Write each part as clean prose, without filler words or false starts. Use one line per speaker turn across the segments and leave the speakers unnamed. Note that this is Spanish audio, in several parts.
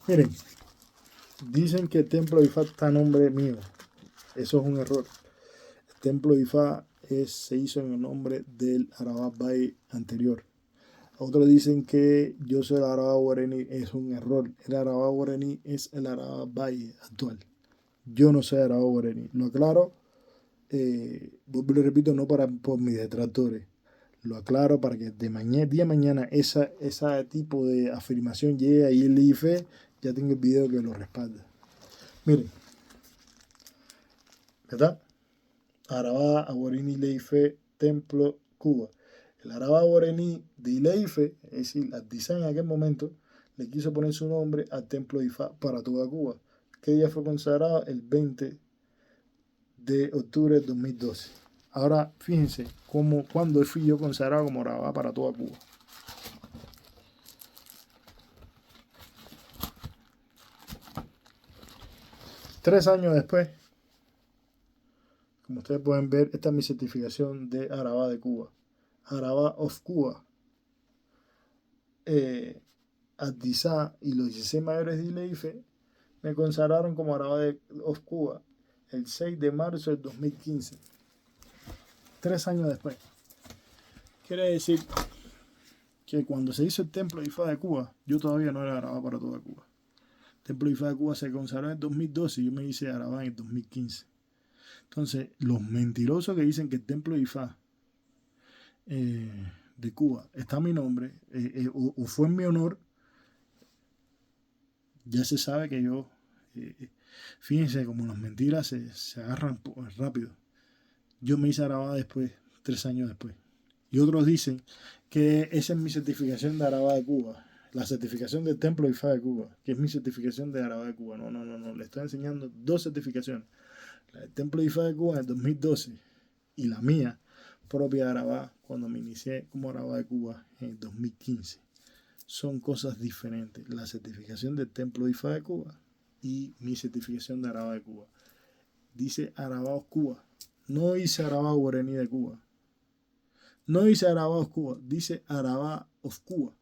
Miren, dicen que el templo de Ifá está a nombre mío. Eso es un error. El templo de Ifá se hizo en el nombre del Arabá Bay anterior. Otros dicen que yo soy el Arabá Guaraní. Es un error. El Arabá Guaraní es el Arabá Bay actual. Yo no soy Arabá Guaraní. Lo aclaro, lo repito, no por mis detractores. Lo aclaro para que día de mañana ese tipo de afirmación llegue ahí el IFE, ya tengo el video que lo respalda. Miren, ¿verdad? Arabá, Aguarini, Leife, Templo, Cuba. El Arabá Guaraní de Ileife, es decir, Adizán en aquel momento, le quiso poner su nombre al Templo de Ifá para toda Cuba. ¿Qué día fue consagrado? El 20 de octubre de 2012. Ahora, fíjense cuando fui yo consagrado como Arabá para toda Cuba. Tres años después, como ustedes pueden ver, esta es mi certificación de Arabá de Cuba. Arabá of Cuba. Adizá y los 16 mayores de Ileife me consagraron como Arabá of Cuba el 6 de marzo del 2015. 3 años después. Quiere decir que cuando se hizo el templo de Ifá de Cuba, yo todavía no era Arabá para toda Cuba. El templo de Ifá de Cuba se consagró en el 2012 y yo me hice Arabá en el 2015. Entonces, los mentirosos que dicen que el templo de Ifá de Cuba está mi nombre, o fue en mi honor, ya se sabe que yo, fíjense como las mentiras se agarran rápido. Yo me hice Arabá después, 3 años después. Y otros dicen que esa es mi certificación de Arabá de Cuba, la certificación del Templo de Ifá de Cuba, que es mi certificación de Arabá de Cuba. No, le estoy enseñando dos certificaciones. La del Templo de Ifá de Cuba en el 2012 y la mía propia de Arabá cuando me inicié como Arabá de Cuba en el 2015. Son cosas diferentes. La certificación del Templo de Ifá de Cuba y mi certificación de Arabá de Cuba. Dice Arabá of Cuba. No dice Arabá Guaraní de Cuba. No dice Arabá of Cuba. Dice Arabá of Cuba.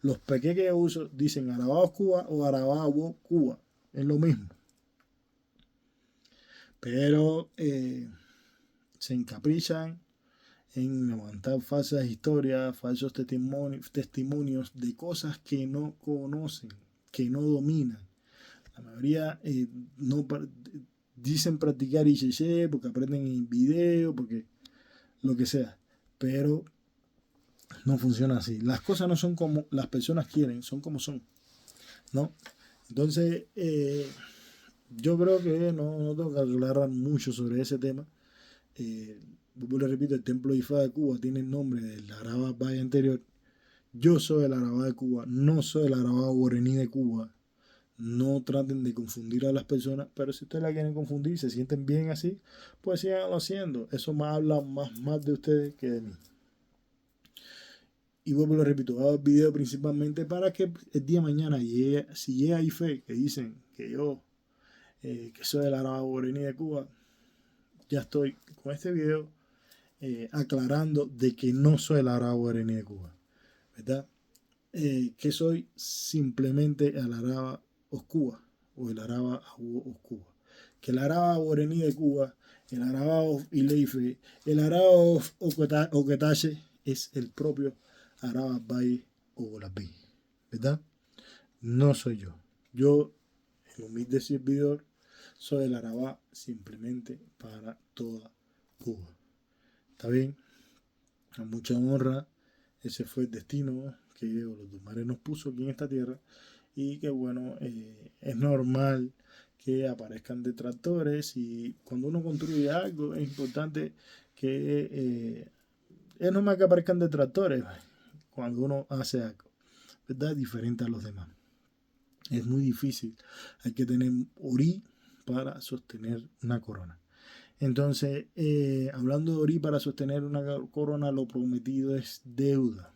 Los pequeños que uso dicen Arabá of Cuba o Arabá of Cuba. Es lo mismo. Pero se encaprichan en levantar falsas historias, falsos testimonios de cosas que no conocen, que no dominan. La mayoría no dicen practicar ICC porque aprenden en video, porque lo que sea. Pero no funciona así. Las cosas no son como las personas quieren, son como son. ¿No? Entonces, yo creo que no tengo que aclarar mucho sobre ese tema. Le repito, el templo de Ifá de Cuba tiene el nombre del Arabá Bay anterior. Yo soy el Arabá de Cuba, no soy el Arabá Guaraní de Cuba. No traten de confundir a las personas, pero si ustedes la quieren confundir, se sienten bien así, pues síganlo haciendo. Eso más habla más de ustedes que de mí. Y vuelvo lo repito, hago el video principalmente para que el día de mañana, si llega ahí fe que dicen que yo, que soy el Arabá Guaraní de Cuba, ya estoy con este video aclarando de que no soy el Arabá Guaraní de Cuba, ¿verdad? Que soy simplemente el Arabá of Cuba o el Arabá of Cuba. Que el Arabá Guaraní de Cuba, el Arabá of Ileife, el Arabá of Oquetache es el propio Arabá Bay o Golabí, ¿verdad? No soy yo. Yo, el humilde servidor, soy el Arabá simplemente para toda Cuba. ¿Está bien? A mucha honra, ese fue el destino que Dios, los dos mares nos puso aquí en esta tierra. Y que bueno, es normal que aparezcan detractores y cuando uno construye algo es importante que es normal que aparezcan detractores cuando uno hace algo, ¿verdad? Diferente a los demás. Es muy difícil, hay que tener orí para sostener una corona. Entonces, hablando de orí para sostener una corona, lo prometido es deuda.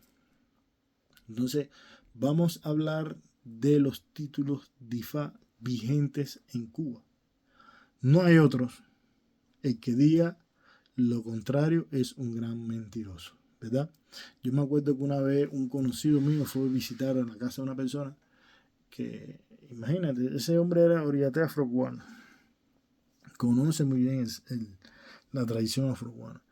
Entonces, vamos a hablar de los títulos de Ifá vigentes en Cuba. No hay otros. El que diga lo contrario es un gran mentiroso, ¿verdad? Yo me acuerdo que una vez un conocido mío fue a visitar a la casa de una persona que imagínate, ese hombre era oriate afrocubano, conoce muy bien la tradición afrocubana.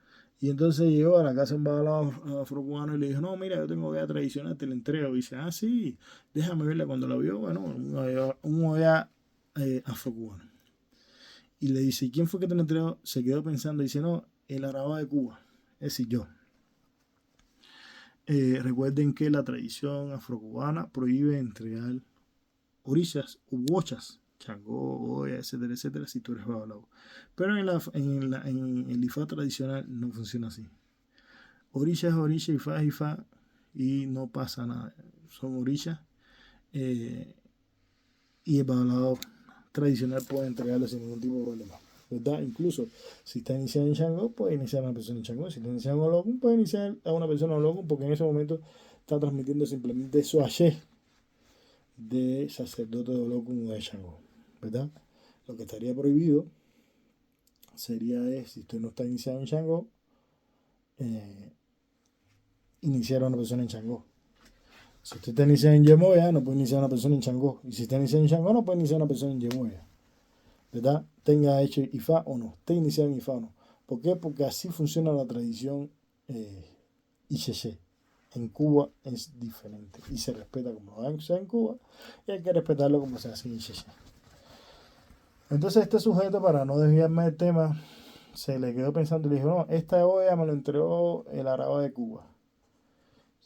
Y entonces llegó a la casa de un babalao afrocubano y le dijo, no, mira, yo tengo olla tradicional, te la entrego. Y dice, ah, sí, déjame verla. Cuando la vio, bueno, un olla afrocubano. Y le dice, ¿y quién fue que te la entregó? Se quedó pensando y dice, no, el Araba de Cuba, es decir, yo. Recuerden que la tradición afrocubana prohíbe entregar orillas u bochas, changó, olla, etcétera, etcétera, si tú eres babalao. Pero en el IFA tradicional no funciona así. Orilla es orilla, IFA es IFA y no pasa nada. Son orillas y el babalao tradicional puede entregarlo sin ningún tipo de problema. ¿Verdad? Incluso si está iniciado en Shango, puede iniciar a una persona en Shango. Si está iniciado en Olokun, puede iniciar a una persona en Olokun, porque en ese momento está transmitiendo simplemente su ayer de sacerdote de Olokun o de Shango. ¿Verdad? Lo que estaría prohibido sería, si usted no está iniciado en Shango, iniciar a una persona en Shango. Si usted está iniciado en Yemoya, no puede iniciar a una persona en Shango. Y si está iniciado en Shango, no puede iniciar a una persona en Yemoya. ¿Verdad? Tenga hecho IFA o no, esté iniciado en IFA o no. ¿Por qué? Porque así funciona la tradición Ixeche. En Cuba es diferente y se respeta como se hace en Cuba y hay que respetarlo como se hace en Ixeche. Entonces este sujeto, para no desviarme del tema, se le quedó pensando y le dijo, no, esta olla me lo entregó el Araba de Cuba.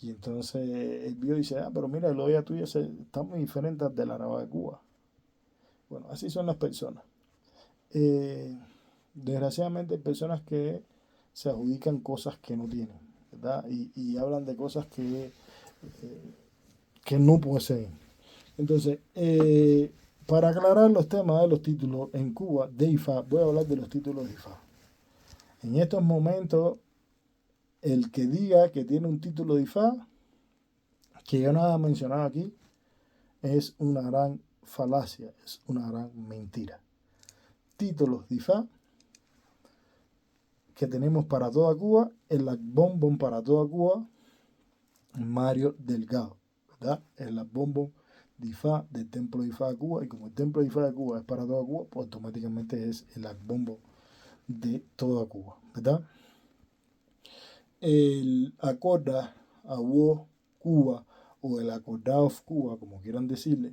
Y entonces él vio y dice, pero mira, el olla tuya está muy diferente al del Araba de Cuba. Bueno, así son las personas. Desgraciadamente hay personas que se adjudican cosas que no tienen, ¿verdad? Y hablan de cosas que no poseen. Entonces, para aclarar los temas de los títulos en Cuba de IFA, voy a hablar de los títulos de IFA. En estos momentos, el que diga que tiene un título de IFA, que yo no he mencionado aquí, es una gran falacia, es una gran mentira. Títulos de IFA que tenemos para toda Cuba, el Bombón para toda Cuba, Mario Delgado, ¿verdad? El Bombón de IFA del Templo de IFA de Cuba, y como el Templo de IFA de Cuba es para toda Cuba, pues automáticamente es el Bombón de toda Cuba, ¿verdad? El Acorda Awo Cuba o el Acordado of Cuba, como quieran decirle,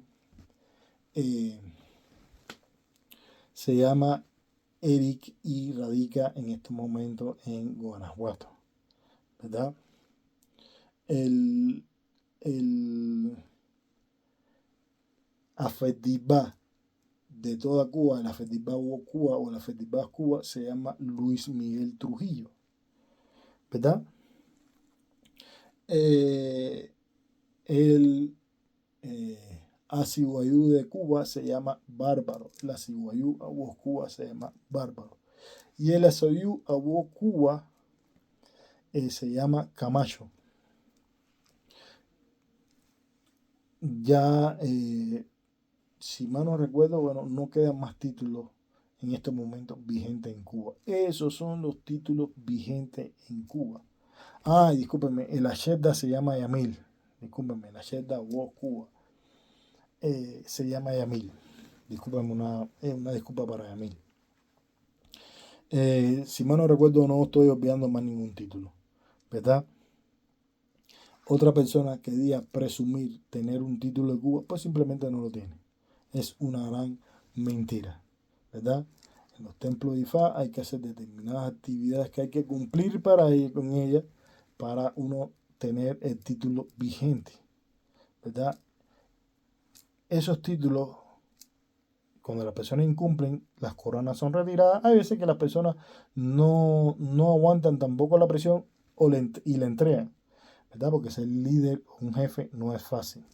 se llama Eric y radica en estos momentos en Guanajuato, ¿verdad? El Afetibá de toda Cuba, el Afetibá Cuba o el Afetibá Cuba se llama Luis Miguel Trujillo, ¿verdad? El Aciguayú de Cuba se llama Bárbaro, el Aciguayú Aguó Cuba se llama Bárbaro y el Aciguayú Aguó Cuba se llama Camacho. Ya, si mal no recuerdo, bueno, no quedan más títulos en estos momentos vigentes en Cuba. Esos son los títulos vigentes en Cuba. Ah, discúlpenme, el Ashedda se llama Yamil. Discúlpenme, el Ashedda Wo Cuba se llama Yamil. Discúlpenme, una disculpa para Yamil. Si mal no recuerdo, no estoy obviando más ningún título, ¿verdad? Otra persona que diga presumir tener un título de Cuba, pues simplemente no lo tiene. Es una gran mentira, ¿verdad? En los templos de IFA hay que hacer determinadas actividades que hay que cumplir para ir con ellas, para uno tener el título vigente, ¿verdad? Esos títulos, cuando las personas incumplen, las coronas son retiradas. Hay veces que las personas no aguantan tampoco la presión y le entregan, ¿verdad? Porque ser líder, un jefe, no es fácil,